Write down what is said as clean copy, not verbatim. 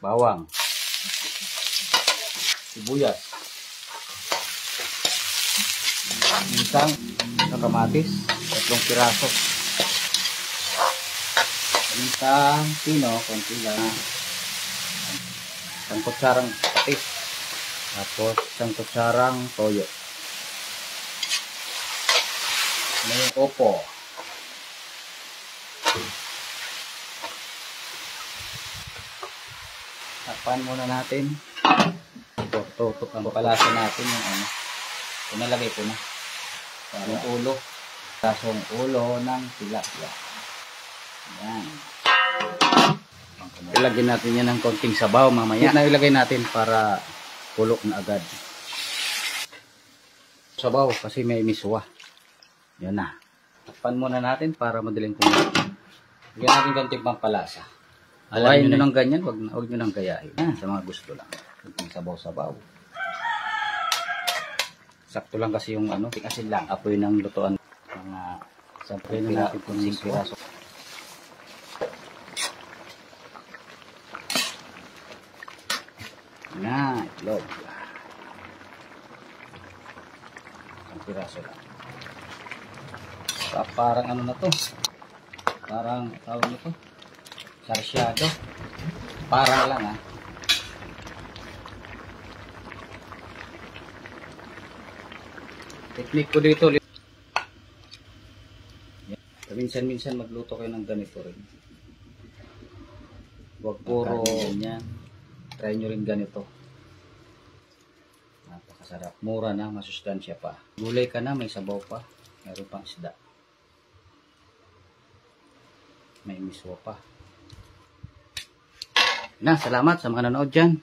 bawang, sibuyas, ginsang, kamatis, 3 piraso. Ginsang, pino, konti lang. 1 kutsarang patis. Tapos 1 kutsarang toyo. Ano yung opo? Takpan muna natin. Tutok ang palasa natin yung ano. Pinalagay ko na. Yung ulo. Kasong ulo ng tilapia. Yan. Ilagay natin yan ng konting sabaw mamaya. Na ilagay natin para kulok na agad. Sabaw kasi may miswa. Yan na. Takpan muna natin para madaling kumulo. Lagyan natin konting pampalasa. Alayin nyo ng ganyan, huwag nyo nang gayahin. Sa mga gusto lang. Konting sabaw-sabaw. Sakto lang kasi yung ano, asin lang. Apoy ng lutuan. Mga 10 na natin kung 5 piraso. Na, itlog. 1 piraso lang. Parang ano na to? Parang, tawag nito? Sarsyado. Parang lang ha. Teknik ko dito. Minsan-minsan magluto kayo ng ganito rin. Huwag puro ganyan. Try nyo rin ganito. Napakasarap. Mura na, masustansya pa. Gulay ka na, may sabaw pa. Meron pang isda. May miswa pa. Na, salamat sa mga nanood dyan.